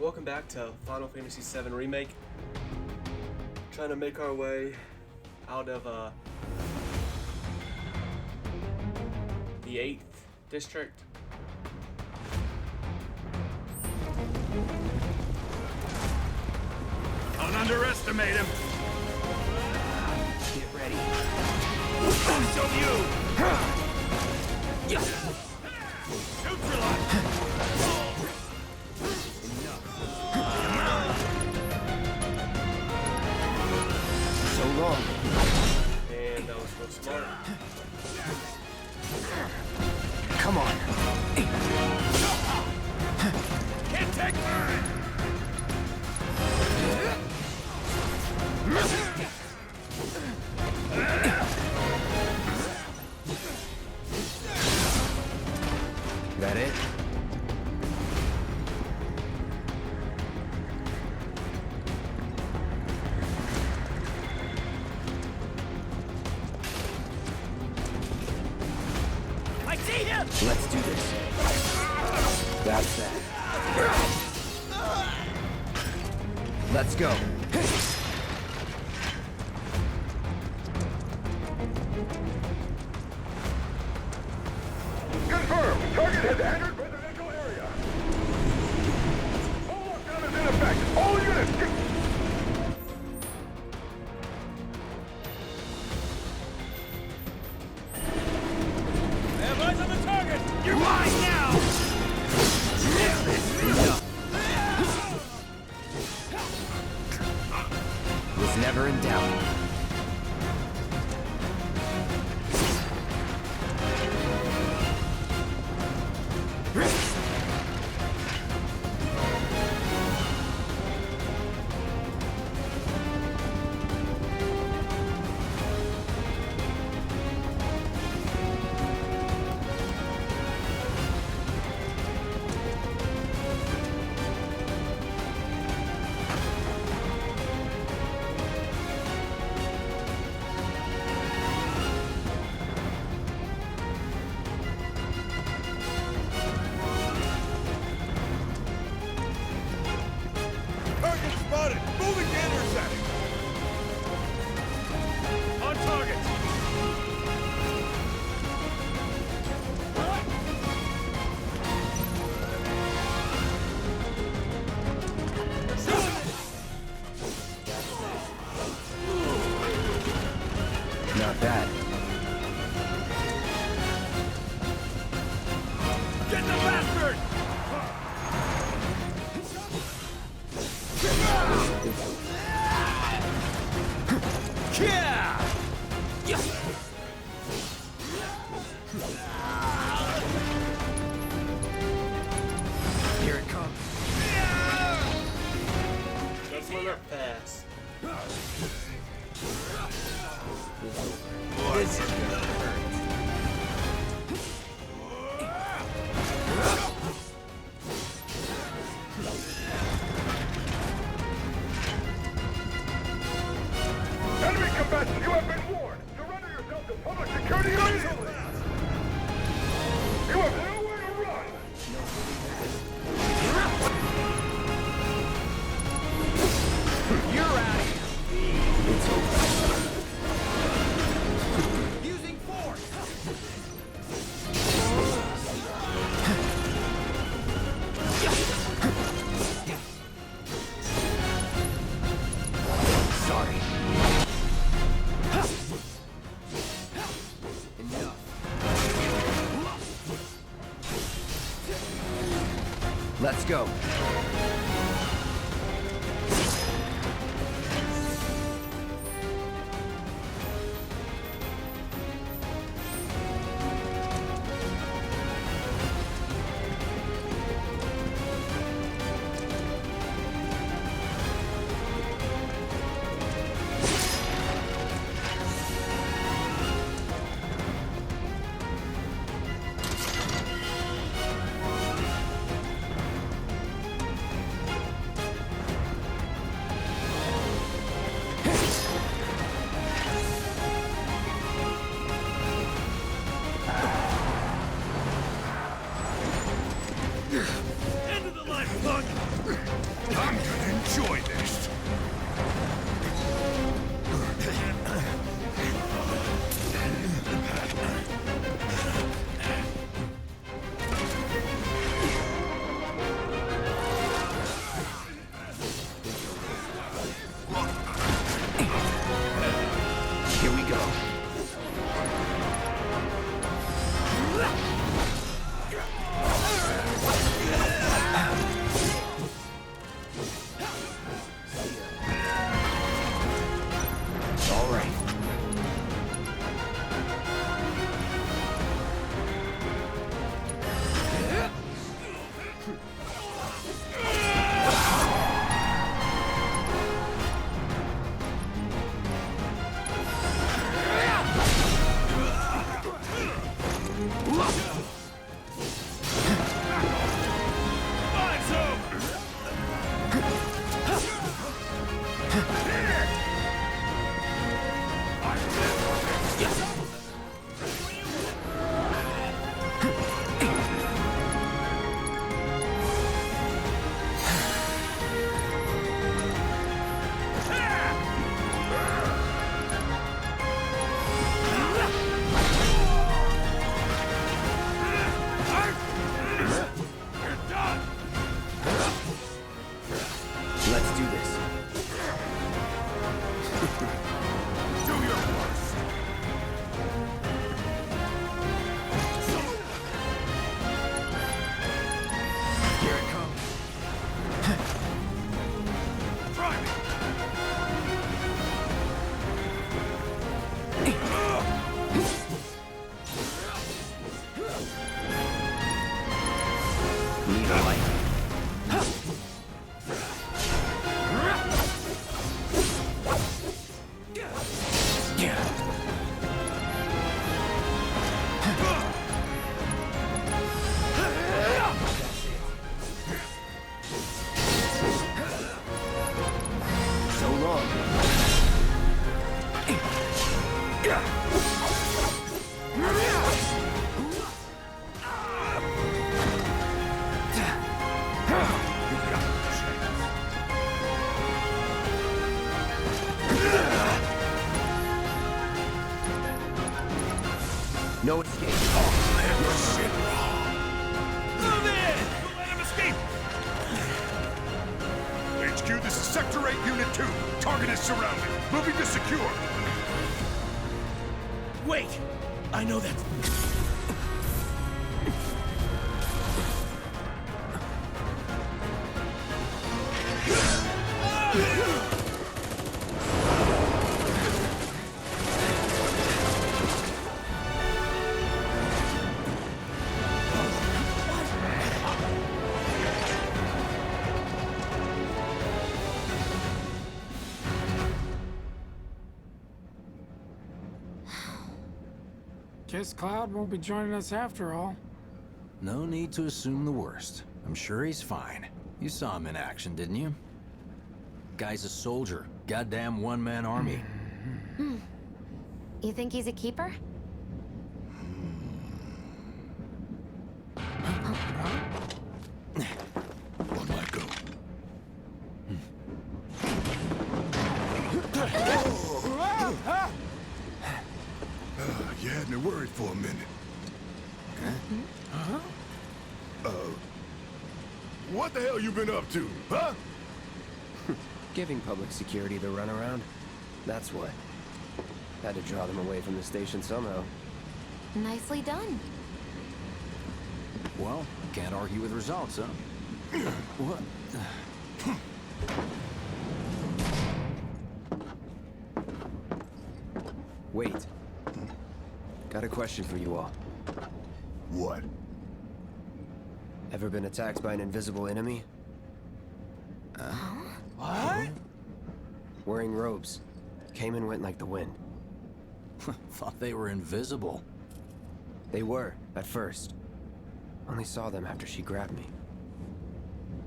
welcome back to Final Fantasy VII Remake. Trying to make our way out of the 8th district. Don't underestimate him. Get ready. So you. Neutralize. So long. And that was real smart. Come on. Can't take mine. That it? I see him. Let's do this. That's that. Let's go. Confirmed. Target has entered residential area. Full lockdown is in effect. All units get... They have eyes on the target. You're mine now. Was never in doubt. Target spotted. Moving to intercept. On target. Not bad. Get the bastard. Yeah. Here it comes. That's one up pass. This is gonna hurt. Enemy combatants, you have been warned. Surrender yourself to public security immediately. You have nowhere to run. You're out of here. It's over. Using force. Sorry. Enough. Let's go. enjoy this. Here we go. All right. Mine's over! You're done! Let's do this. Do your worst. Here it comes. Try me. Need a light. So long. No escape. Move in! Don't let him escape! HQ, this is Sector 8, Unit 2. Target is surrounded. Moving to secure. Wait! I know that. Guess Cloud won't be joining us after all. No need to assume the worst. I'm sure he's fine. You saw him in action, didn't you? Guy's a soldier. Goddamn one-man army. You think he's a keeper? One might go. You had me worried for a minute. What the hell you been up to, huh? Giving public security the runaround. That's what. Had to draw them away from the station somehow. Nicely done. Well, can't argue with results, huh? What? Wait. Got a question for you all. What? Ever been attacked by an invisible enemy? What? Wearing robes. Came and went like the wind. Thought they were invisible. They were, at first. Only saw them after she grabbed me.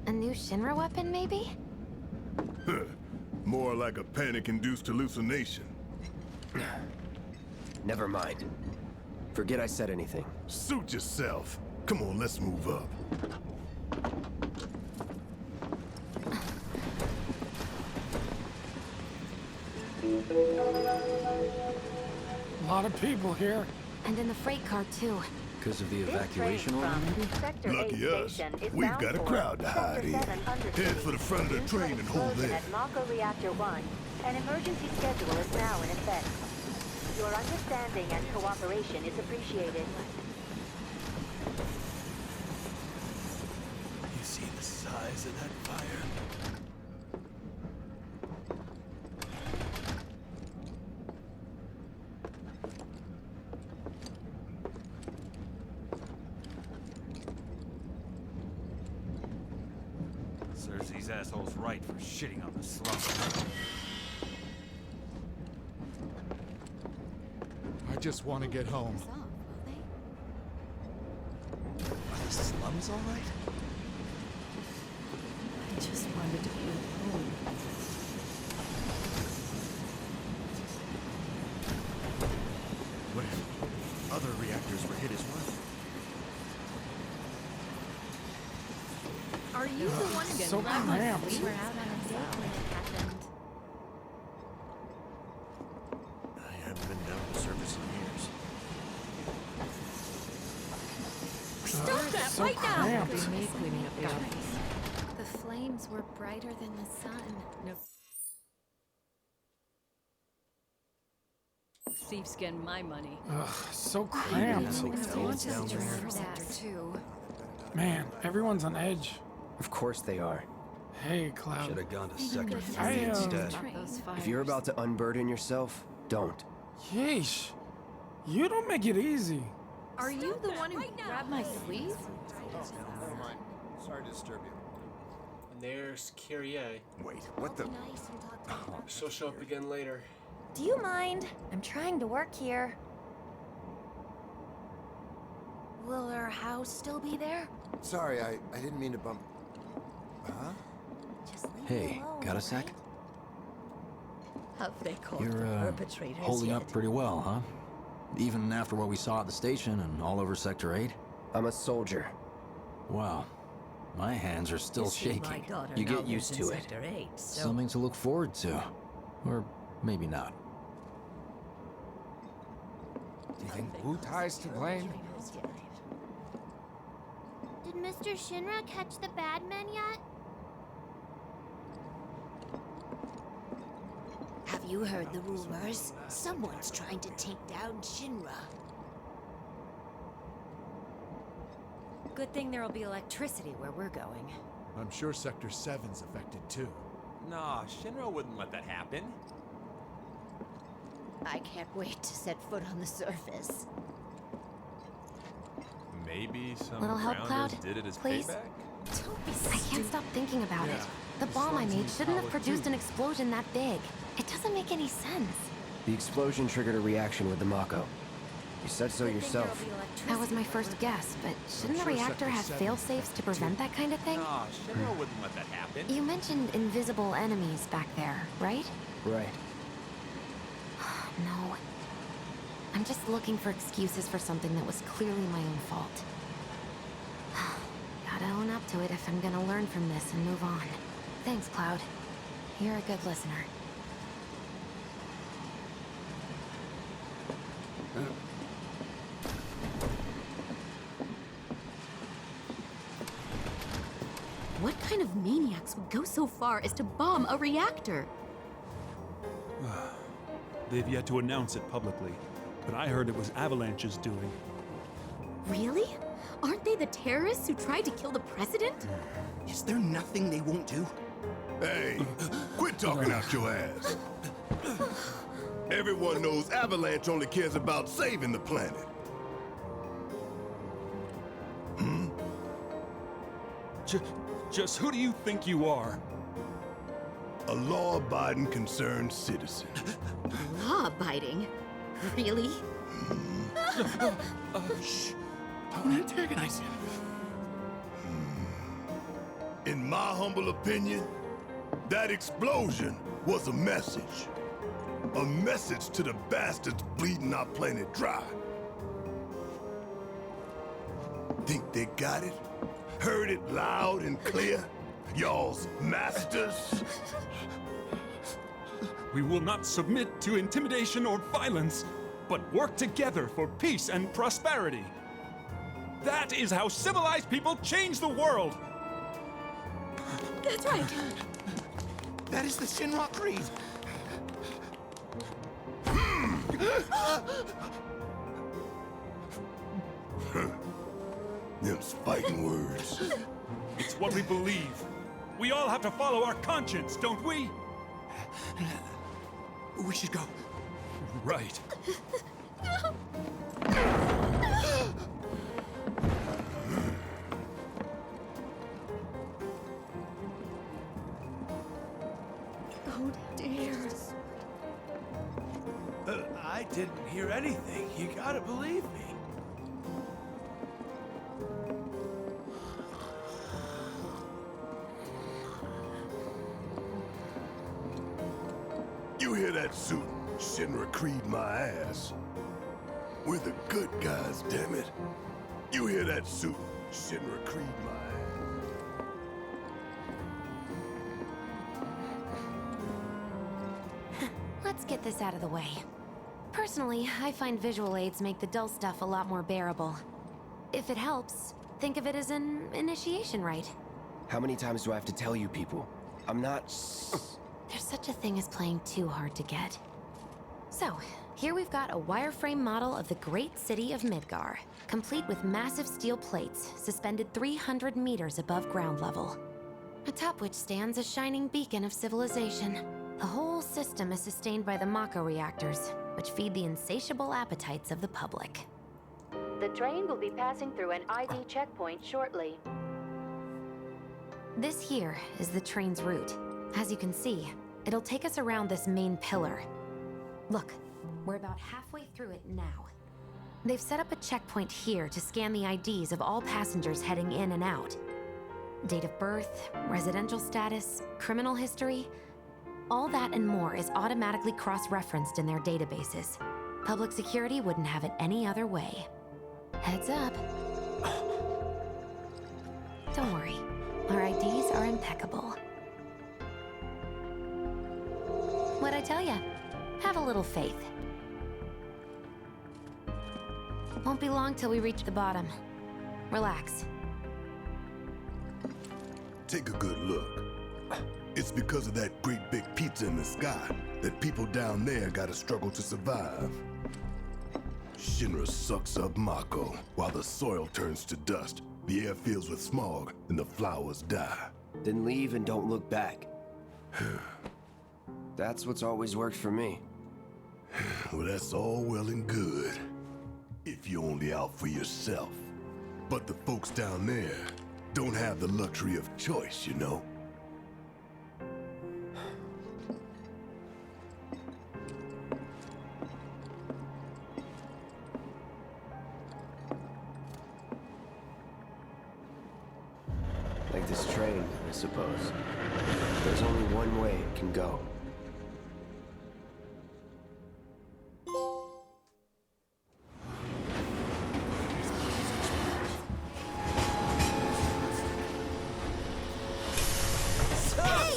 A new Shinra weapon, maybe? More like a panic-induced hallucination. Never mind. Forget I said anything. Suit yourself. Come on, let's move up. A lot of people here. And in the freight car, too. Because of the This evacuation train order, from maybe? Sector Lucky 8 us. station is We've bound got a for crowd to hide Sector in. 7 Undercity. Head for the front of the Due to train an and hold explosion there. At Mako Reactor 1, an emergency schedule is now in effect. Your understanding and cooperation is appreciated. You see the size of that fire? Serves these assholes right for shitting on the slum. I just want to get home. Are the slums all right? I just wanted to be home. What if other reactors were hit as well? Are you the one who So slept on cramped. sleep? We were out on a date when it happened. I haven't been down to the surface in years. Stop that So right now! cramped. Remake cleaning up the office. The flames were brighter than the sun. Nope. Sheepskin my money. Ugh, so cramped. Elves down there. For that, too. Man, everyone's on edge. Of course they are. Hey, Cloud. Should have gone to Sector 3 I, instead. If you're about to unburden yourself, don't. Yeesh. You don't make it easy. Are you the one who grabbed my sleeve? Never mind. Sorry to disturb you. And there's Kyrie. Wait, what the? She'll show up again later. Do you mind? I'm trying to work here. Will her house still be there? Sorry, I didn't mean to bump. Huh? Just leave me Hey, alone, got a sec? right? Have they caught You're, the perpetrators holding yet? up pretty well, huh? Even after what we saw at the station and all over Sector 8? I'm a soldier. Wow. My hands are still You see, my shaking. daughter You now get used lives in to it. Sector 8, so Something to look forward to. Or maybe not. Do you think Wu Tai's to blame? Did Mr. Shinra catch the bad men yet? Have you heard the rumors? Someone's trying to take down Shinra. Good thing there'll be electricity where we're going. I'm sure Sector 7's affected too. Nah, Shinra wouldn't let that happen. I can't wait to set foot on the surface. Maybe some Little help, grounders Cloud? did it as Please? payback? Don't be I can't stop thinking about it. Yeah. The bomb I made shouldn't have power, produced too. an explosion that big. It doesn't make any sense. The explosion triggered a reaction with the Mako. You said so yourself. That was my first guess, but shouldn't the sure reactor Sector have 7 fail-safes to prevent that kind of thing? Nah, Shinra wouldn't let that happen. You mentioned invisible enemies back there, right? Right. No. I'm just looking for excuses for something that was clearly my own fault. Gotta own up to it if I'm gonna learn from this and move on. Thanks, Cloud. You're a good listener. What kind of maniacs would go so far as to bomb a reactor? They've yet to announce it publicly, but I heard it was Avalanche's doing. Really? Aren't they the terrorists who tried to kill the president? Is there nothing they won't do? Hey, quit talking out your ass. Everyone knows Avalanche only cares about saving the planet. Just who do you think you are? A law-abiding, concerned citizen. Law-abiding? Really? Shh. Don't antagonize him. In my humble opinion, that explosion was a message. A message to the bastards bleeding our planet dry. Think they got it? Heard it loud and clear? Y'all's masters? We will not submit to intimidation or violence, but work together for peace and prosperity. That is how civilized people change the world! That's right. That is the Shinra Creed. Them's fighting words. It's what we believe. We all have to follow our conscience, don't we? We should go. Right. Oh dear. I didn't hear anything. You gotta believe me. You hear that suit? Shinra Creed my ass. We're the good guys, damn it. You hear that suit? Shinra Creed my ass. Let's get this out of the way. Personally, I find visual aids make the dull stuff a lot more bearable. If it helps, think of it as an initiation rite. How many times do I have to tell you people? I'm not... There's such a thing as playing too hard to get. So, here we've got a wireframe model of the great city of Midgar, complete with massive steel plates suspended 300 meters above ground level, atop which stands a shining beacon of civilization. The whole system is sustained by the Mako reactors, which feed the insatiable appetites of the public. The train will be passing through an ID checkpoint shortly. This here is the train's route. As you can see, it'll take us around this main pillar. Look, we're about halfway through it now. They've set up a checkpoint here to scan the IDs of all passengers heading in and out. Date of birth, residential status, criminal history, all that and more is automatically cross-referenced in their databases. Public security wouldn't have it any other way. Heads up. Don't worry, our IDs are impeccable. What'd I tell ya? Have a little faith. Won't be long till we reach the bottom. Relax. Take a good look. It's because of that great big pizza in the sky that people down there gotta struggle to survive. Shinra sucks up Mako while the soil turns to dust, the air fills with smog, and the flowers die. Then leave and don't look back. That's what's always worked for me. Well, that's all well and good, if you're only out for yourself. But the folks down there don't have the luxury of choice, you know? Like this train, I suppose. There's only one way it can go.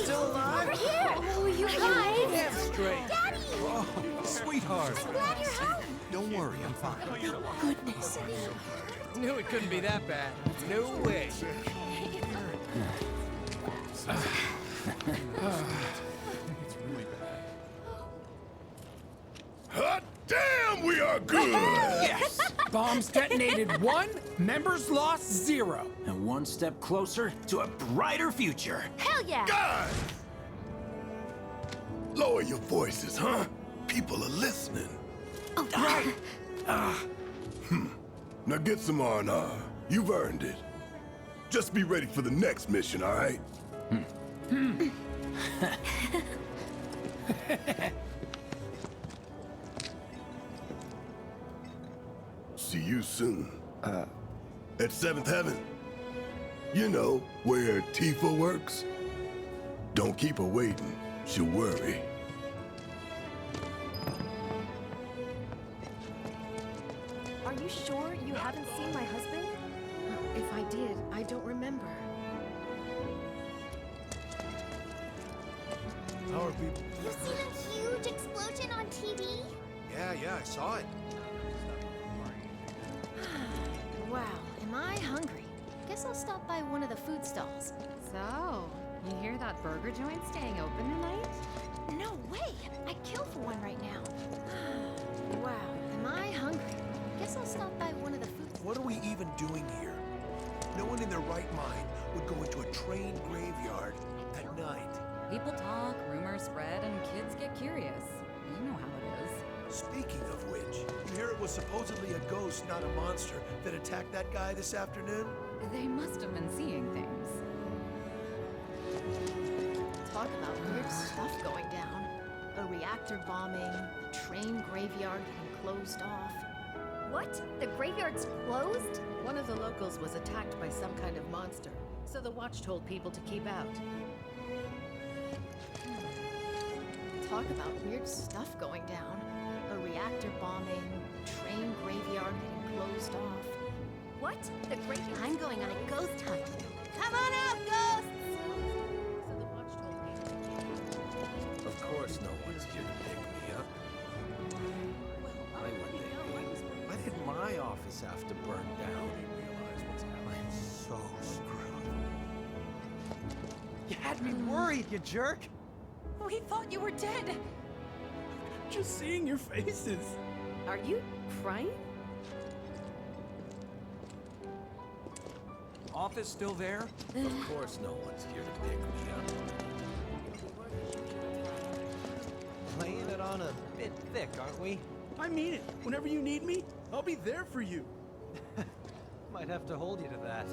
Still alive? Over here! Oh, you guys! Damn straight. Daddy! Oh, sweetheart. I'm glad you're home. Don't worry, I'm fine. Goodness. Knew it couldn't be that bad. No way. Hot damn, we are good! Yes! Bombs detonated 1, members lost 0. And one step closer to a brighter future. Hell yeah! Guys! Lower your voices, huh? People are listening. Oh, Right. Now get some R&R. You've earned it. Just be ready for the next mission, all right? See you soon. At 7th Heaven. You know, where Tifa works. Don't keep her waiting. She'll worry. Are you sure you haven't seen my husband? If I did, I don't remember. Our people. You seen him Yeah, I saw it. Wow, am I hungry? Guess I'll stop by one of the food stalls. So, you hear that burger joint staying open tonight? No way! I'd kill for one right now. Wow, am I hungry? Guess I'll stop by one of the food. What are we even doing here? No one in their right mind would go into a train graveyard at night. People talk, rumors spread, and kids get curious. You know how it is. Speaking of which, you hear it was supposedly a ghost, not a monster, that attacked that guy this afternoon? They must have been seeing things. Talk about weird stuff going down. A reactor bombing, train graveyard getting closed off. What? The graveyard's closed? One of the locals was attacked by some kind of monster, so the watch told people to keep out. Talk about weird stuff going down. A reactor bombing, train graveyard getting closed off. What? The graveyard? I'm going on a ghost hunt. Come on out, ghosts! So the watch told people to keep out. Of course no one's here to pick me up. Why would they be? Why did my office have to burn down? I'm so screwed. You had me worried, you jerk! We thought you were dead! Just seeing your faces. Are you crying? Office still there? Of course no one's here to pick me up. Laying it on a bit thick, aren't we? I mean it. Whenever you need me, I'll be there for you. Might have to hold you to that.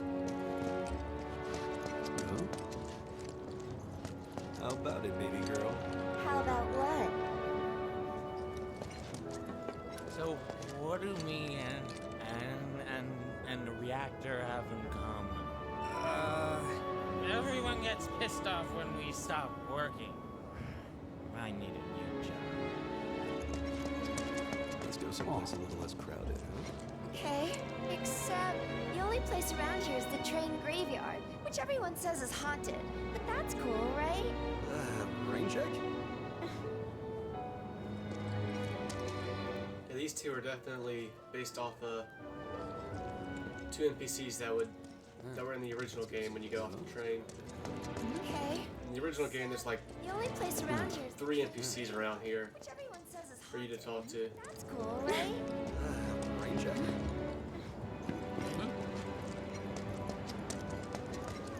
How about it, baby girl? How about what? So, what do me and the reactor haven't come? Everyone gets pissed off when we stop working. I need a new job. Let's go someplace a little less crowded, huh? Okay, except the only place around here is the train graveyard, which everyone says is haunted. But that's cool, right? Rain check? Yeah, these two are definitely based off two NPCs that were in the original game when you get off the train. Okay. In the original game, there's like The only place around here is 3 NPCs around here which everyone says is for you to talk to. That's cool, right? Rain check?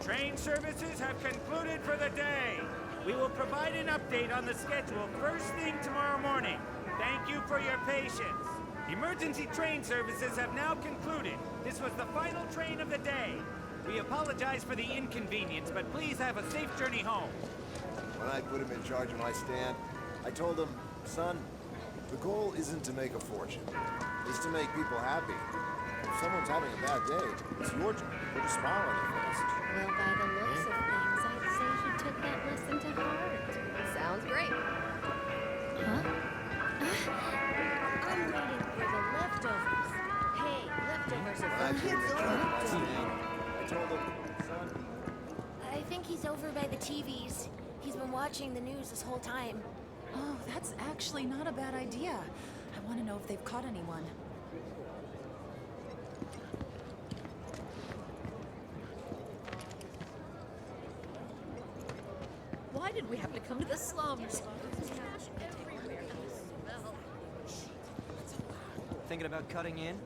Train services have concluded for the day. We will provide an update on the schedule first thing tomorrow morning. Thank you for your patience. Emergency train services have now concluded. This was the final train of the day. We apologize for the inconvenience, but please have a safe journey home. When I put him in charge of my stand, I told him, son, the goal isn't to make a fortune. It's to make people happy. If someone's having a bad day, it's your job to put a smile on their face. Well, by the looks of things, I'd say you took that lesson to heart. Sounds great. Huh? I'm waiting for the leftovers. Hey, leftovers are When I for put him kids in charge of my stand, I told him, son, I think he's over by the TVs. He's been watching the news this whole time. Oh, that's actually not a bad idea. I want to know if they've caught anyone. Why did we have to come to the slums? Thinking about cutting in?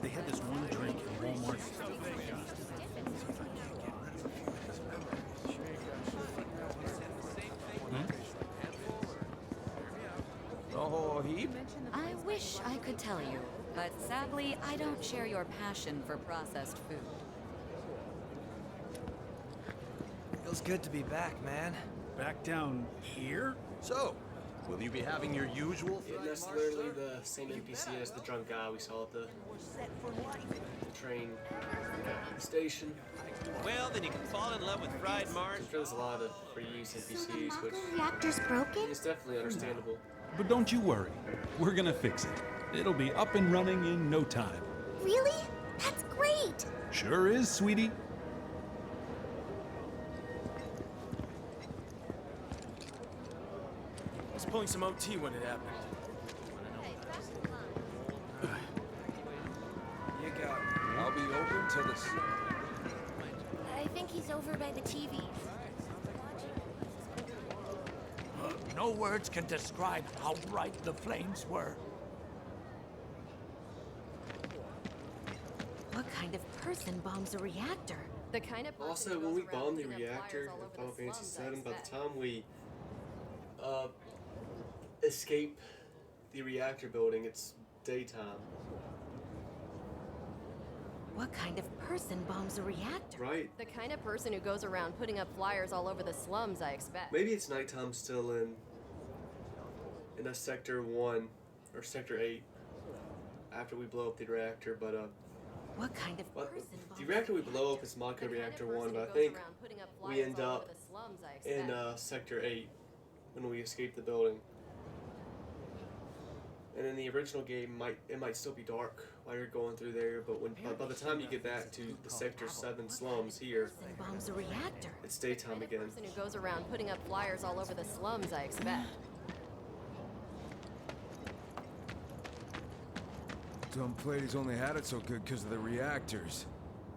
They had this one drink in Walmart. Oh, heap? I wish I could tell you, but sadly, I don't share your passion for processed food. Feels good to be back, man. Back down here? So, will you be having your usual Yeah, that's literally the same NPC as the drunk guy we saw at the train station. Well, then you can fall in love with fried Mars. I'm sure there's a lot of reuse NPCs, which Reactor's broken? is definitely understandable. But don't you worry. We're gonna fix it. It'll be up and running in no time. Really? That's great! Sure is, sweetie. was pulling some OT when it happened. You got it. I'll be open till the... I think he's over by the TVs. No words can describe how bright the flames were. What kind of person bombs a reactor? The kind of person Also, who when goes we around bombed the putting up reactor flyers all in over Final the Fantasy slums, I VII, by the expect. time we escape the reactor building, it's daytime. What kind of person bombs a reactor? Right. The kind of person who goes around putting up flyers all over the slums, I expect. Maybe it's nighttime still in a Sector 1 or Sector 8 after we blow up the reactor, but What kind of person the reactor we blow up is Mako Reactor 1, but I think we end up in Sector 8 when we escape the building. And in the original game, it might still be dark while you're going through there, but by the time you get back to the Sector 7 slums here, bombs a reactor? it's daytime again. The person who goes around putting up flyers all over the slums, I expect. Dumb Platy's only had it so good because of the reactors.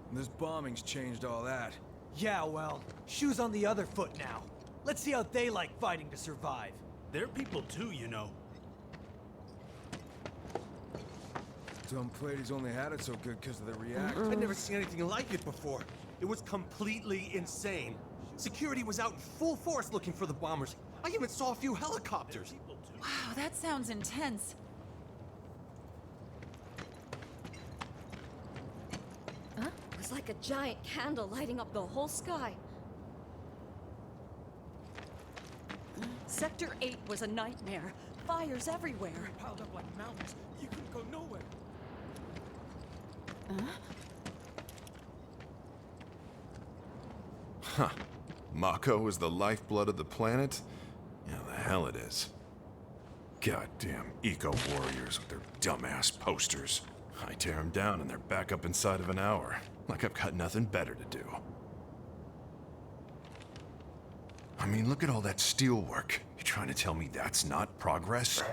And this bombing's changed all that. Yeah, well, shoes on the other foot now. Let's see how they like fighting to survive. They're people too, you know. Dumb Platy's only had it so good because of the reactors. I'd never seen anything like it before. It was completely insane. Security was out in full force looking for the bombers. I even saw a few helicopters. Wow, that sounds intense. It was like a giant candle lighting up the whole sky. Sector 8 was a nightmare. Fires everywhere. Piled up like mountains. You couldn't go nowhere. Huh. Mako is the lifeblood of the planet? Yeah, the hell it is. Goddamn eco-warriors with their dumbass posters. I tear them down and they're back up inside of an hour. Like I've got nothing better to do. I mean, look at all that steel work. You trying to tell me that's not progress?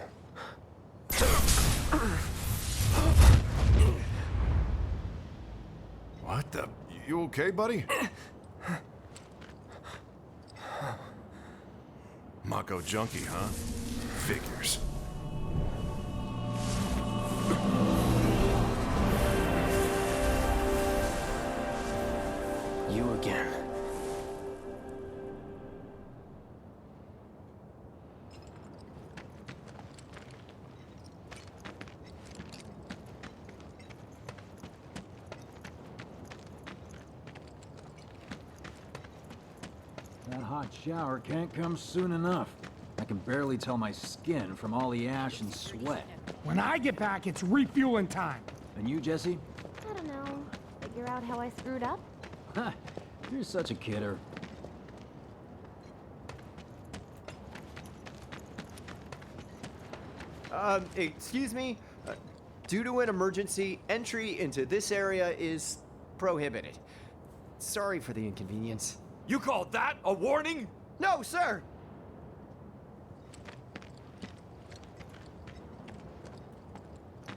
What the? You okay, buddy? Mako junkie, huh? Figures. You again. That hot shower can't come soon enough. I can barely tell my skin from all the ash and sweat. When I get back, it's refueling time. And you, Jesse? I don't know. Figure out how I screwed up? Ha! You're such a kidder. Excuse me? Due to an emergency, entry into this area is prohibited. Sorry for the inconvenience. You called that a warning? No, sir!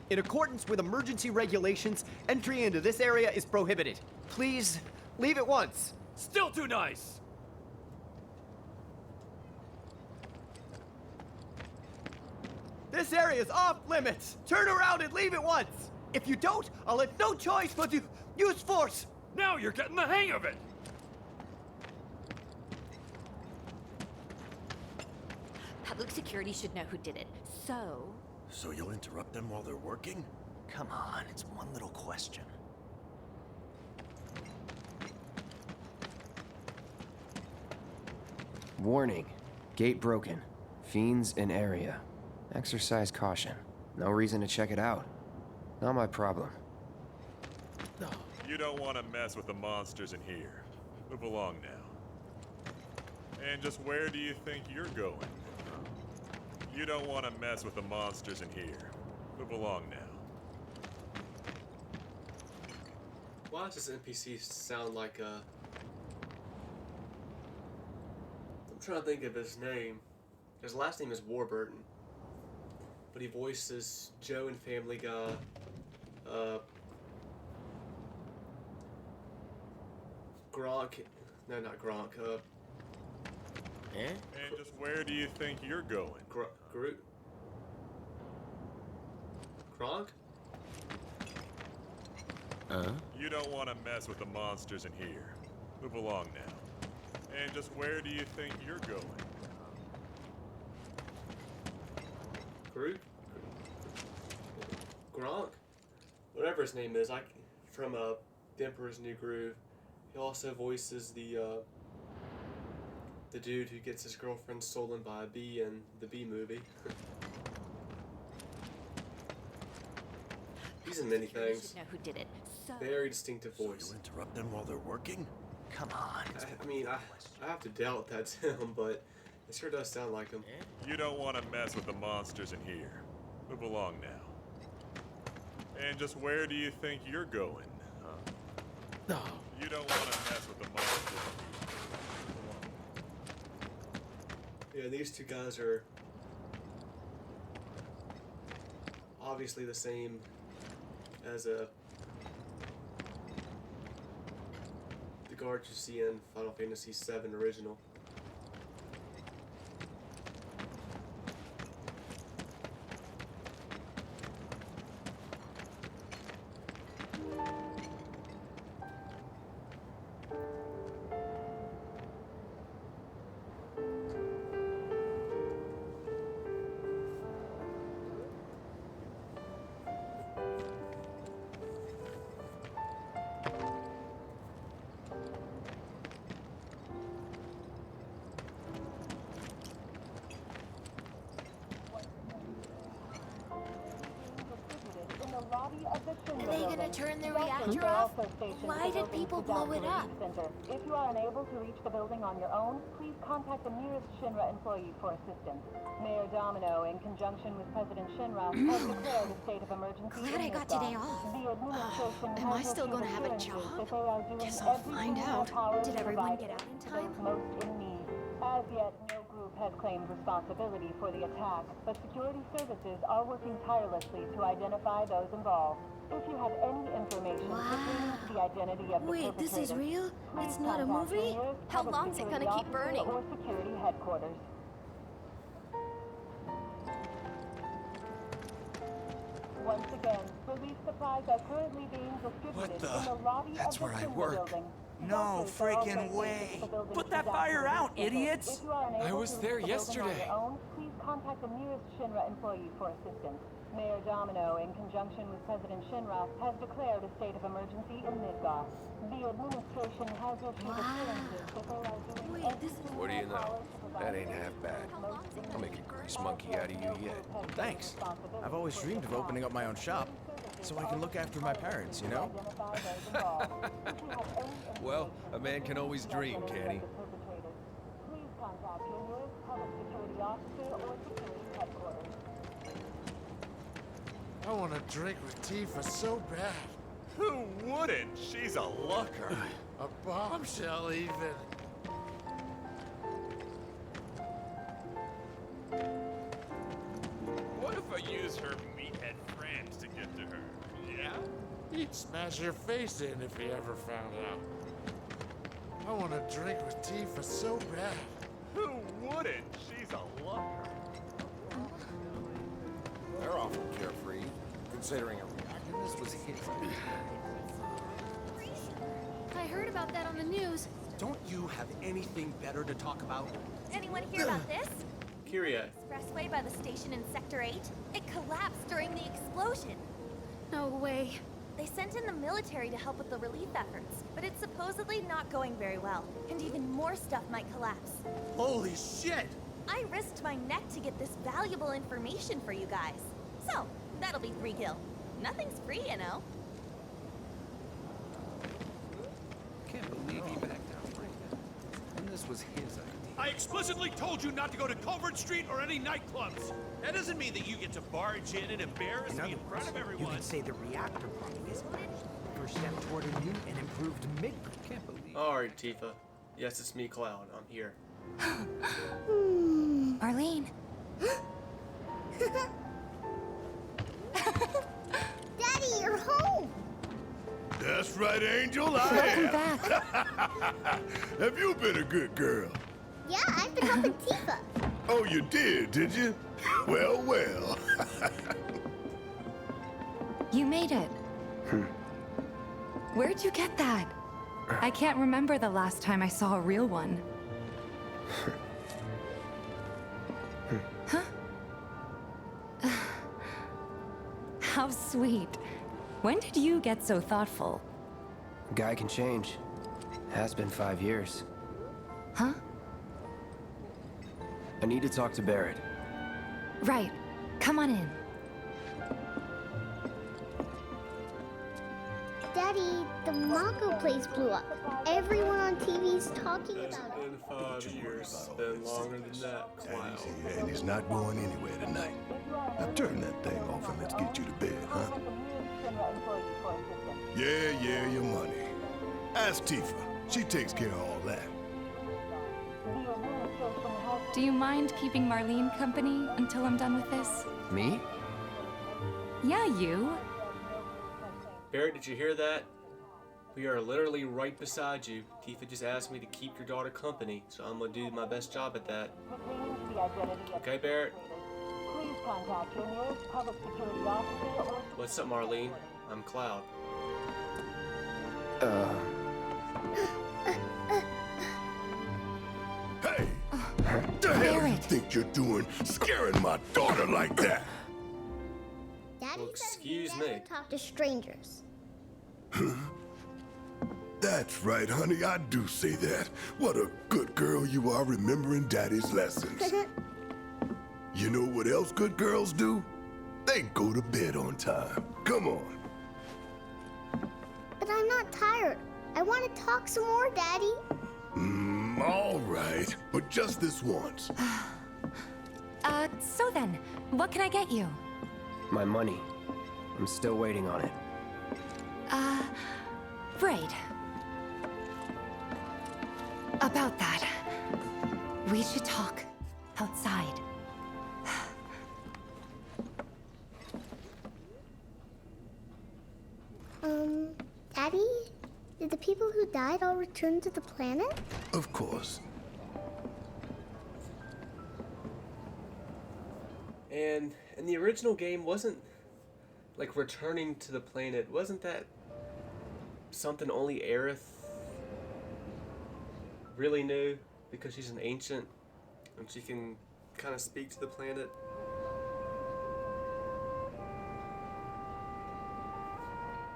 In accordance with emergency regulations, entry into this area is prohibited. Please, leave at once. Still too nice! This area is off limits! Turn around and leave at once! If you don't, I'll have no choice but to use force! Now you're getting the hang of it! Public security should know who did it. So... So you'll interrupt them while they're working? Come on, it's one little question. Warning. Gate broken. Fiends in area. Exercise caution. No reason to check it out. Not my problem. You don't want to mess with the monsters in here. Move along now. And just where do you think you're going? You don't want to mess with the monsters in here. Move along now. Why does this NPC sound like a... I'm trying to think of his name. His last name is Warburton, but he voices Joe in Family Guy. Gronk. No, not Gronk. And just where do you think you're going? Groot. Gronk? You don't want to mess with the monsters in here. Move along now. And just where do you think you're going? Groot? Gronk? Whatever his name is, from The Emperor's New Groove. He also voices the dude who gets his girlfriend stolen by a bee in the Bee Movie. He's in many things. Know who did it. So Very distinctive voice. So you interrupt them while they're working? Come on. I mean, I have to doubt that's him, but it sure does sound like him. You don't want to mess with the monsters in here. Move along now. And just where do you think you're going? You don't want to mess with the monsters in here. Yeah, these two guys are obviously the same as the guards you see in Final Fantasy VII Original. Are they gonna turn the reactor off? Why did people blow it up? If you are unable to reach the building on your own, please contact the nearest Shinra employee for assistance. Mayor Domino, in conjunction with President Shinra, has declared a state of emergency. Glad I got today off. Am I still gonna have a job? Guess I'll find out. Did everyone get out in time? Most in need. As yet, no group has claimed responsibility for the attack, but security services are working tirelessly to identify those involved. If you have any information pertaining to the identity of the Wait, this is real? please It's not a contact movie? your nearest How public long's it security gonna keep officer burning? Or security headquarters. Once again, relief supplies are currently being distributed in the lobby That's of the where I Shinra work. building. No freaking way! Put that fire out, idiots! If you are unable I was to there reach the building on yesterday. your own, please contact the nearest Shinra employee for assistance. Mayor Domino, in conjunction with President Shinra, has declared a state of emergency in Midgar. The administration has issued assurances that they are doing everything What do you in their know? power to provide That ain't half bad. I'll make a grease monkey out of you yet. Thanks. I've always dreamed of opening up my own shop, so I can look after my parents, you know? Well, a man can always dream, can't he? Please contact your nearest public security officer or security headquarters. I want to drink with Tifa so bad. Who wouldn't? She's a looker. A bombshell, even. What if I use her meathead friends to get to her? Yeah? He'd smash your face in if he ever found out. I want to drink with Tifa so bad. Who wouldn't? She's a looker. They're awful carefree, considering a reactor. This was his. I heard about that on the news. Don't you have anything better to talk about? Anyone hear about this? Kyrie. Expressway by the station in Sector 8? It collapsed during the explosion. No way. They sent in the military to help with the relief efforts, but it's supposedly not going very well, and even more stuff might collapse. Holy shit! I risked my neck to get this valuable information for you guys. So, that'll be 3 gil. Nothing's free, you know. Can't believe he backed out like that. And this was his idea. I explicitly told you not to go to Culvert Street or any nightclubs. That doesn't mean that you get to barge in and embarrass me in front of everyone. You could say the reactor problem is bad. First step toward a new and improved mid. Can't believe. Alright, Tifa. Yes, it's me, Cloud. I'm here. Arlene. Daddy, you're home! That's right, Angel, I Welcome am. back. Have you been a good girl? Yeah, I've been helping Tifa. Oh, you did you? Well, well. You made it. Where'd you get that? I can't remember the last time I saw a real one. Huh? How sweet. When did you get so thoughtful? Guy can change. Has been 5 years. Huh? I need to talk to Barrett. Right. Come on in. Daddy, the Mako place blew up. Everyone on TV's talking It's about been it. 5 years. It's been longer than that. Wow. And he's not going anywhere tonight. Now turn that thing off and let's get you to bed, huh? Yeah, your money. Ask Tifa. She takes care of all that. Do you mind keeping Marlene company until I'm done with this? Me? Yeah, you. Barrett, did you hear that? We are literally right beside you. Tifa just asked me to keep your daughter company, so I'm gonna do my best job at that. Okay, Barrett? Please contact your nearest public security officer or... What's up, Marlene? I'm Cloud. Hey! What the hell you think you're doing, scaring my daughter like that? Daddy Well, says excuse you never me. talk to strangers. That's right, honey, I do say that. What a good girl you are remembering Daddy's lessons. You know what else good girls do? They go to bed on time. Come on. But I'm not tired. I want to talk some more, Daddy. All right, but just this once. So then, what can I get you? My money. I'm still waiting on it. Right. About that, we should talk outside. Daddy? Did the people who died all return to the planet? Of course. And in the original game, wasn't like returning to the planet, wasn't that something only Aerith really knew? Because she's an ancient and she can kind of speak to the planet.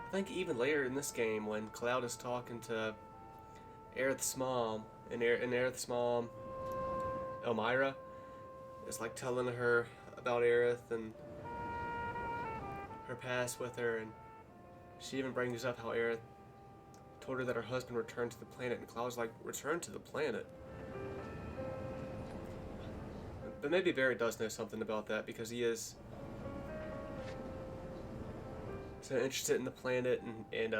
I think even later in this game, when Cloud is talking to Aerith's mom, and Aerith's mom, Elmira, is like telling her about Aerith and her past with her, and she even brings up how Aerith told her that her husband returned to the planet, and Cloud's like, return to the planet? But maybe Barrett does know something about that, because he is so interested in the planet and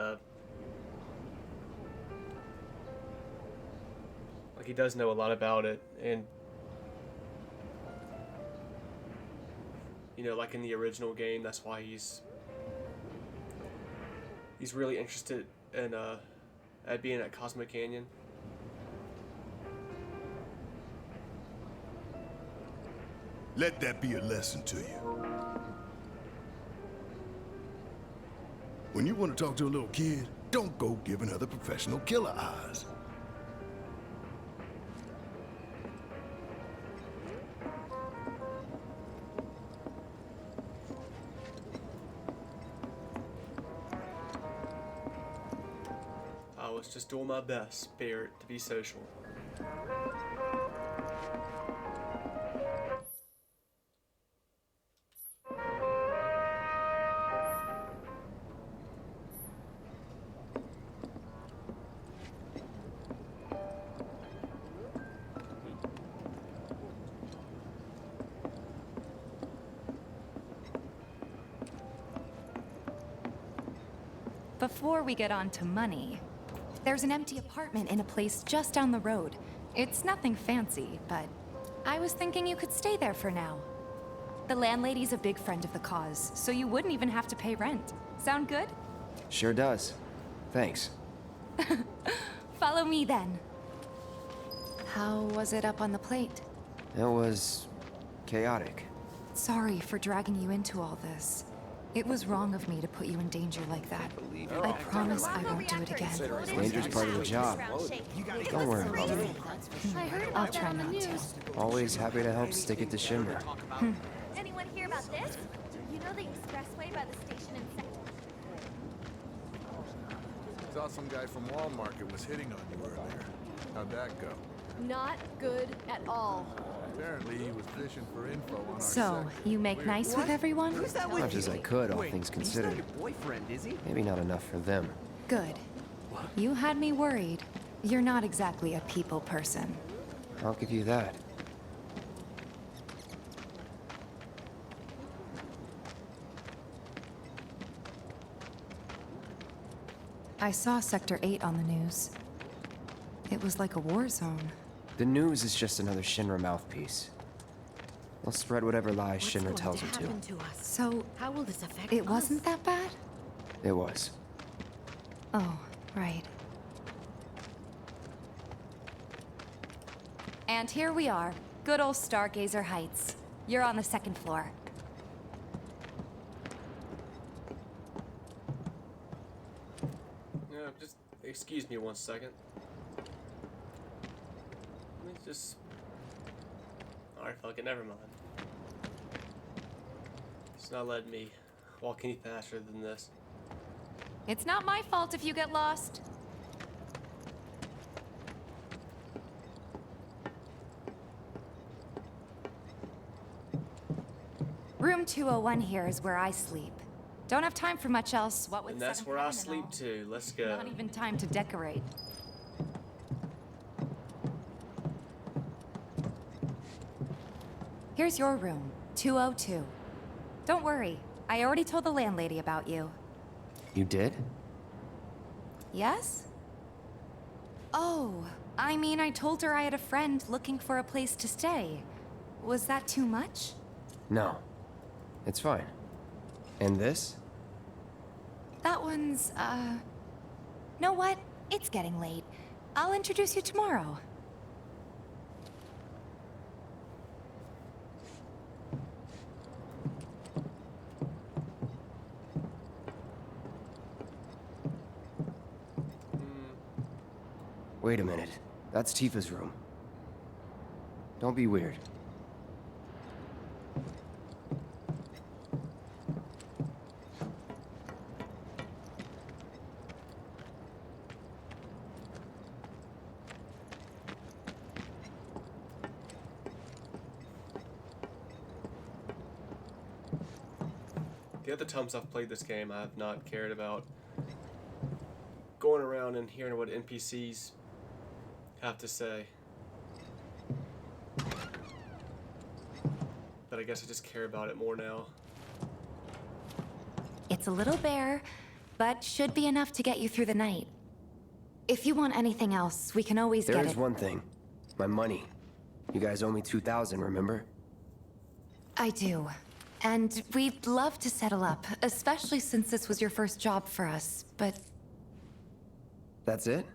like he does know a lot about it, and you know, like in the original game, that's why he's really interested in at being at Cosmic Canyon. Let that be a lesson to you. When you want to talk to a little kid, don't go giving other professional killer eyes. I was just doing my best, Barrett, to be social. Before we get on to money, there's an empty apartment in a place just down the road. It's nothing fancy, but I was thinking you could stay there for now. The landlady's a big friend of the cause, so you wouldn't even have to pay rent. Sound good? Sure does. Thanks. Follow me then. How was it up on the plate? It was chaotic. Sorry for dragging you into all this. It was wrong of me to put you in danger like that. I promise I won't do it again. Danger's part of the job. Don't worry about me. I'll try not to. Always happy to help stick it to Shinra. Anyone hear about this? You know the expressway by the station in Saw some guy from Walmart was hitting on you earlier. How'd that go? Not good at all. Apparently he was fishing for info on our So, sector. you make nice with everyone? As much as I could, all things considered. Boyfriend, is he? Maybe not enough for them. Good. You had me worried. You're not exactly a people person. I'll give you that. I saw Sector 8 on the news. It was like a war zone. The news is just another Shinra mouthpiece. They'll spread whatever lies Shinra tells them to. So, how will this affect it wasn't that bad? It was. Oh, right. And here we are. Good old Stargazer Heights. You're on the second floor. Yeah, just excuse me 1 second. Let me just... Alright, fuck it, never mind. It's not letting me walk any faster than this. It's not my fault if you get lost. Room 201 here is where I sleep. Don't have time for much else, what with And that's where I sleep too. Let's go. Not even time to decorate. Here's your room, 202. Don't worry, I already told the landlady about you. You did? Yes? Oh, I mean, I told her I had a friend looking for a place to stay. Was that too much? No. It's fine. And this? That one's, know what? It's getting late. I'll introduce you tomorrow. Wait a minute. That's Tifa's room. Don't be weird. The other times I've played this game, I have not cared about going around and hearing what NPCs have to say. But I guess I just care about it more now. It's a little bare, but should be enough to get you through the night. If you want anything else, we can always get it. There is one thing. My money. You guys owe me 2,000, remember? I do. And we'd love to settle up, especially since this was your first job for us, but... That's it?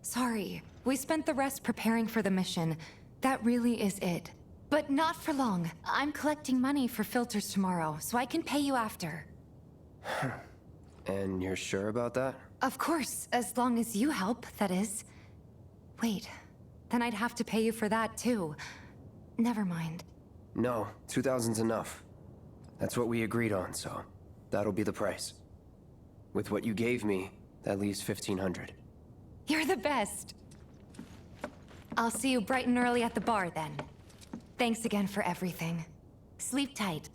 Sorry. We spent the rest preparing for the mission. That really is it. But not for long. I'm collecting money for filters tomorrow, so I can pay you after. And you're sure about that? Of course, as long as you help, that is. Wait, then I'd have to pay you for that too. Never mind. No, 2,000's enough. That's what we agreed on, so that'll be the price. With what you gave me, that leaves 1,500. You're the best. I'll see you bright and early at the bar then. Thanks again for everything. Sleep tight.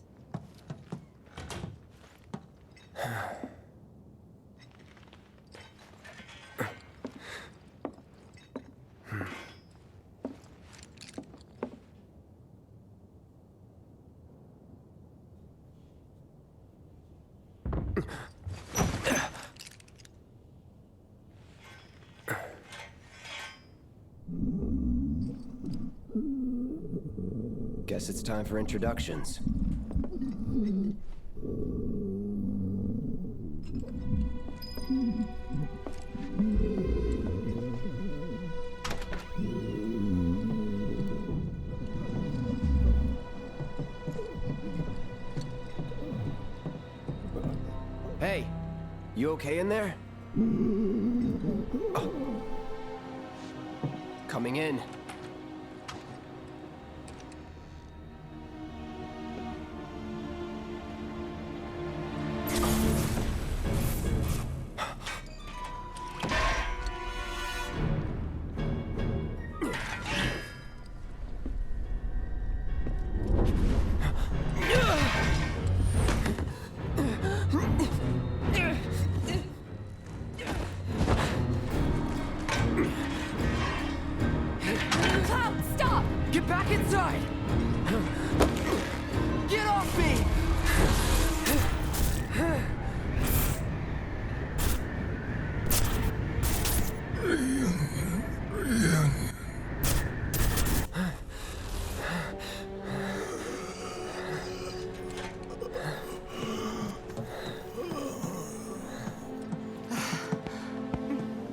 Guess it's time for introductions. Hey, you okay in there? Oh. Coming in. Get back inside! Get off me!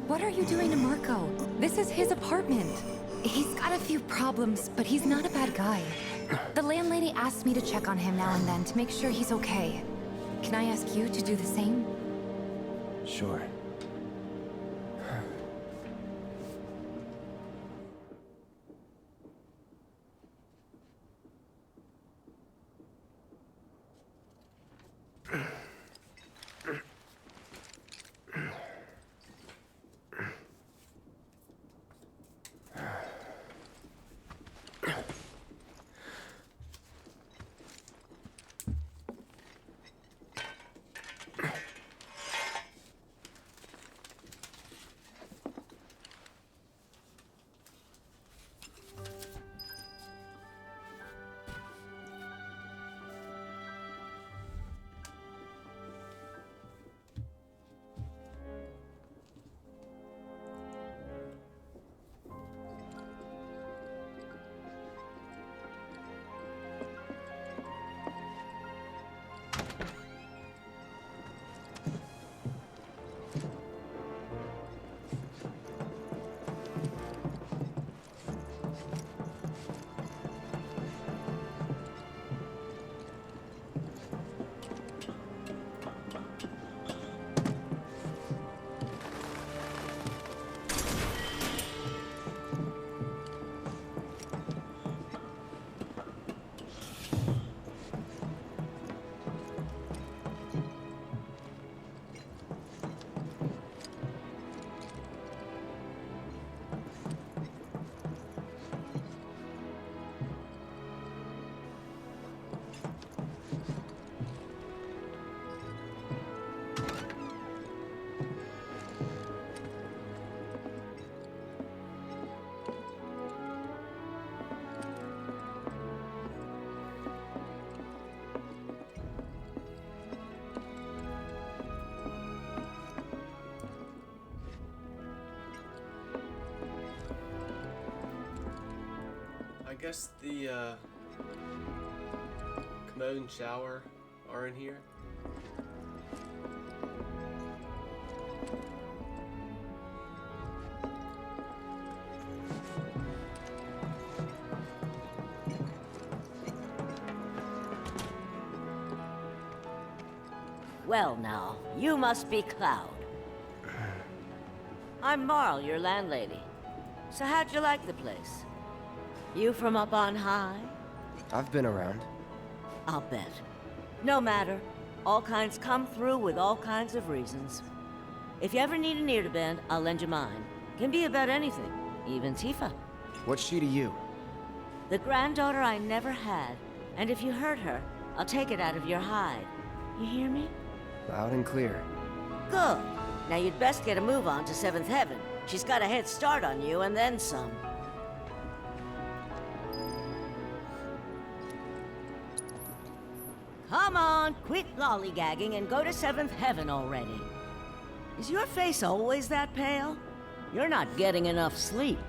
What are you doing to Marco? This is his apartment. He's got a few problems, but he's not a bad guy. The landlady asked me to check on him now and then to make sure he's okay. Can I ask you to do the same? Sure. I guess the commode and shower are in here. Well now, you must be Cloud. I'm Marl, your landlady. So how'd you like the place? You from up on high? I've been around. I'll bet. No matter. All kinds come through with all kinds of reasons. If you ever need an ear to bend, I'll lend you mine. Can be about anything, even Tifa. What's she to you? The granddaughter I never had. And if you hurt her, I'll take it out of your hide. You hear me? Loud and clear. Good. Now you'd best get a move on to 7th Heaven. She's got a head start on you and then some. Come on, quit lollygagging and go to 7th Heaven already. Is your face always that pale? You're not getting enough sleep.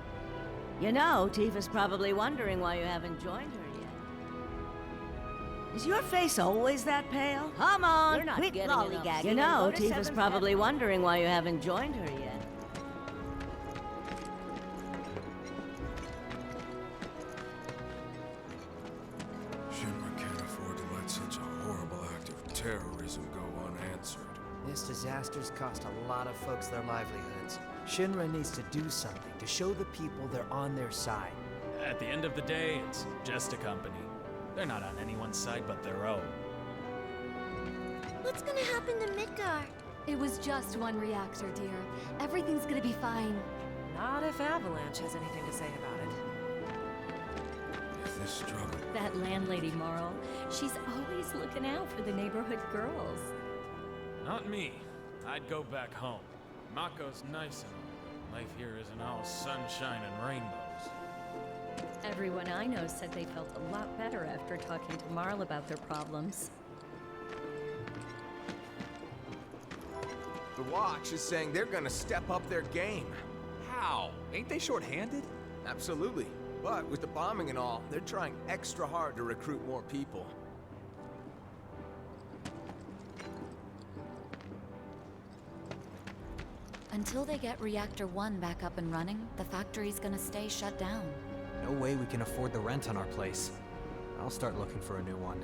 You know, Tifa's probably wondering why you haven't joined her yet. Is your face always that pale? Come on, You're not quit getting lollygagging. enough. You know, Tifa's probably wondering why you haven't joined her yet. Shinra can't afford to let such a horrible act of terrorism go unanswered. This disaster's cost a lot of folks their livelihoods. Shinra needs to do something to show the people they're on their side. At the end of the day, it's just a company. They're not on anyone's side but their own. What's gonna happen to Midgar? It was just one reactor, dear. Everything's gonna be fine. Not if Avalanche has anything to say about it. If this struggle... That landlady, Marl, she's always looking out for the neighborhood girls. Not me. I'd go back home. Mako's nice and all. Life here isn't all sunshine and rainbows. Everyone I know said they felt a lot better after talking to Marl about their problems. The Watch is saying they're gonna step up their game. How? Ain't they short-handed? Absolutely. But with the bombing and all, they're trying extra hard to recruit more people. Until they get Reactor 1 back up and running, the factory's gonna stay shut down. No way we can afford the rent on our place. I'll start looking for a new one.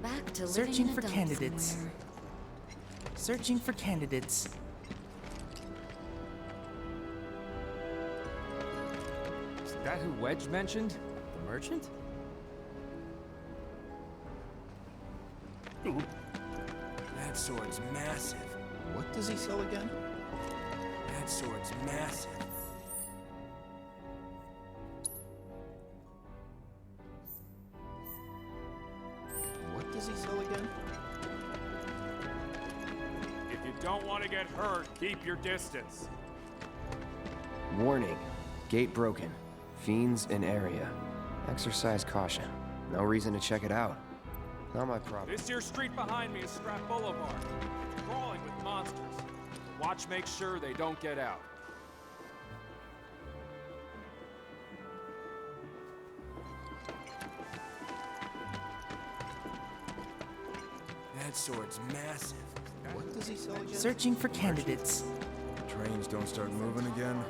Back to Searching living in for a dump candidates. somewhere. Searching for candidates. Is that who Wedge mentioned? The merchant? That sword's massive. What does he sell again? That sword's massive. What does he sell again? If you don't want to get hurt, keep your distance. Warning. Gate broken. Fiends in area. Exercise caution. No reason to check it out. Not my problem. This here street behind me is Scrap Boulevard. Crawling with monsters. Watch make sure they don't get out. That sword's massive. What does he sell again? Searching for candidates. Trains don't start moving again.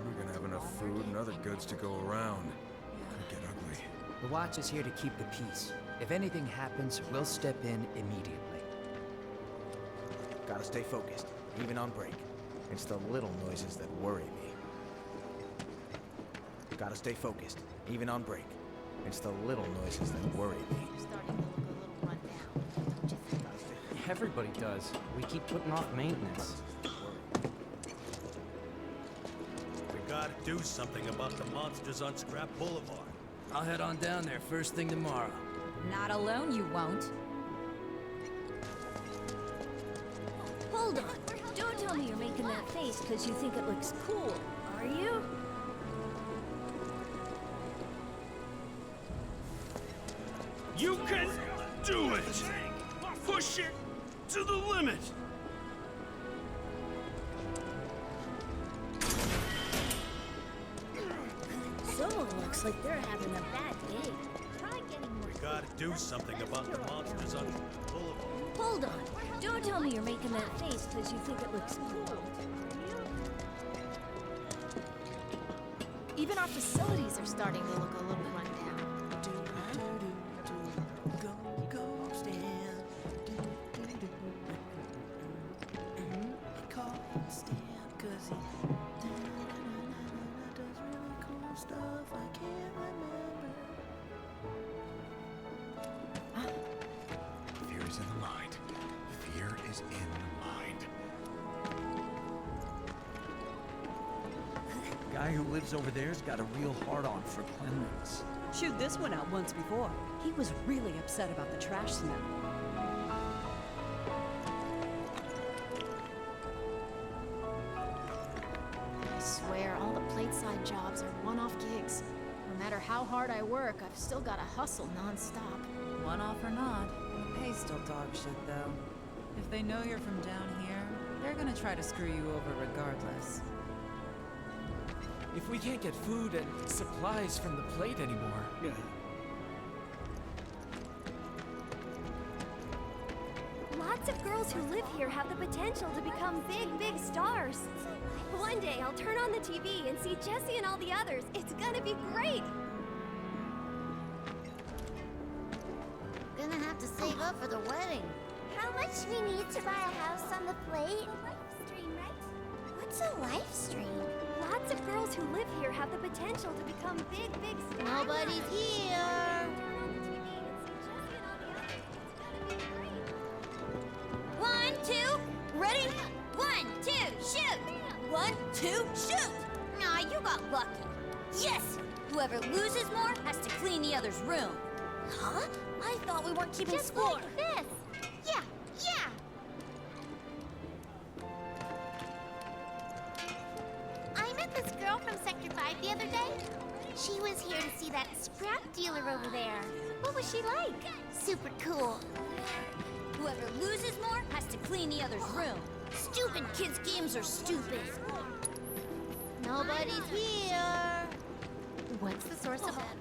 We're gonna have enough food and other goods to go around. Could get ugly. The Watch is here to keep the peace. If anything happens, we'll step in immediately. Gotta stay focused, even on break. It's the little noises that worry me. Gotta stay focused, even on break. It's the little noises that worry me. Starting to look a little run down, don't you think? Everybody does. We keep putting off maintenance. We gotta do something about the monsters on Scrap Boulevard. I'll head on down there first thing tomorrow. Not alone, you won't. Hold on. Don't tell me you're making that face because you think it looks cool, are you? You can do it! Push it to the limit! Someone looks like they're having a bad day. Try getting more. We gotta do something about the monsters on Boulevard. Hold on. Don't tell me you're making that face because you think it looks cool. Even our facilities are starting to look a little run down. Fear is in the mind. Fear is in the mind. Guy who lives over there's got a real hard-on for cleanliness. Chewed this one out once before. He was really upset about the trash smell. I swear, all the plateside jobs are one-off gigs. No matter how hard I work, I've still got to hustle non-stop. One-off or not, the pay's still dog shit, though. If they know you're from down here, they're gonna try to screw you over regardless. If we can't get food and supplies from the plate anymore, Lots of girls who live here have the potential to become big, big stars. One day I'll turn on the TV and see Jessie and all the others. It's gonna be great! Gonna have to save up for the wedding. How much we need to buy a house on the plate? A live stream, right? What's a live stream? Lots of girls who live here have the potential to become big, big stars. Nobody's here. Turn on the TV and see Jessie and all the others. It's gonna be great. 1, 2, ready? 1, 2, shoot! 1, 2, shoot! Aw, you got lucky. Yes! Whoever loses more has to clean the other's room. Huh? I thought we weren't keeping Just score. like this. Yeah, yeah! I met this girl from Sector 5 the other day. She was here to see that scrap dealer over there. What was she like? Super cool. Whoever loses more has to clean the other's room. Stupid kids' games are stupid. Nobody's here. What's the source of all?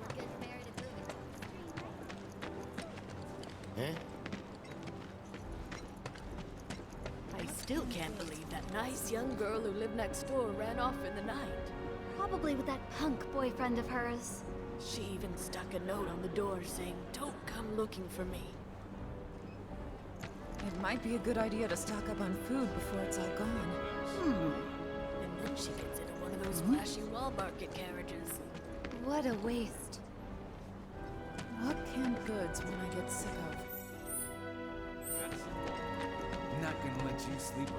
Huh? I still can't believe that nice young girl who lived next door ran off in the night. Probably with that punk boyfriend of hers. She even stuck a note on the door saying, "Don't come looking for me." It might be a good idea to stock up on food before it's all gone. And then she gets into one of those flashy wall market carriages. What a waste. What canned goods will I get sick of? Not gonna let you sleep a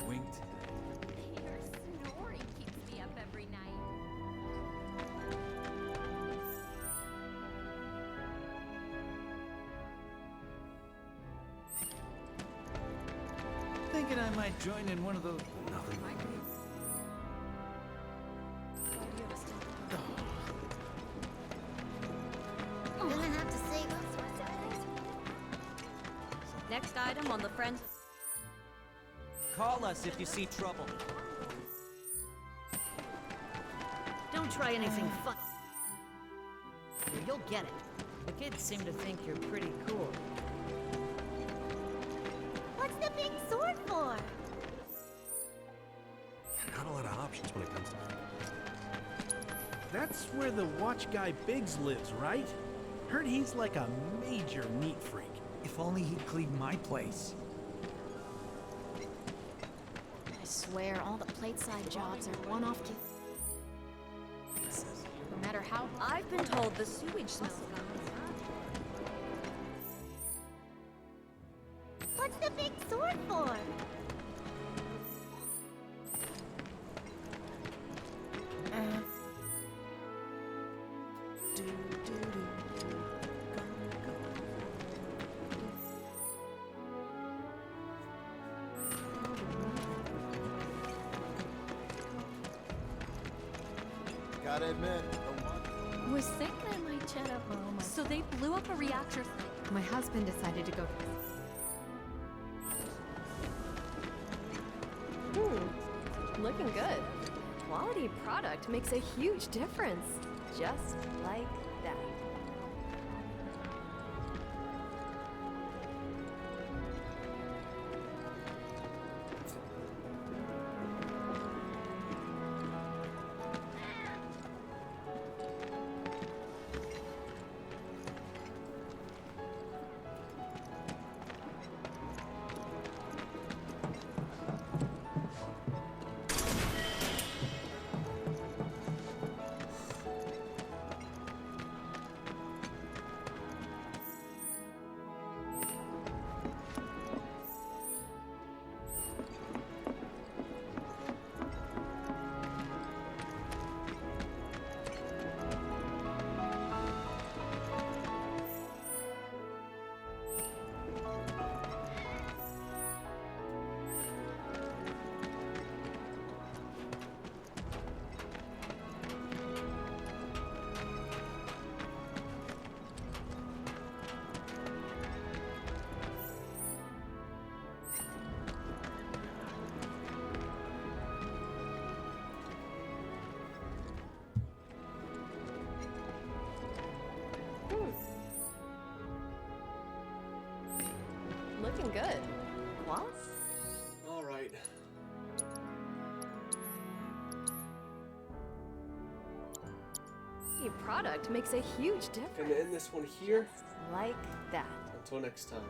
wink today. Your snoring keeps me up every night. Thinking I might join in one of those. Nothing. Gonna have to save up. Next item on the friends. Call us if you see trouble. Don't try anything fun. You'll get it. The kids seem to think you're pretty cool. What's the big sword for? Not a lot of options when it comes to... That's where the watch guy Biggs lives, right? Heard he's like a major neat freak. If only he'd clean my place. I swear, all the plateside jobs are one-off cases. No matter how... I've been told the sewage smells. What's the big sword for? Gotta admit, Was thinking I might chat up. Oh my. So they blew up a reactor. My husband decided to go... Looking good. Quality product makes a huge difference. Just like that. looking good. What? Alright. Your product makes a huge difference. Gonna end this one here. Like that. Until next time.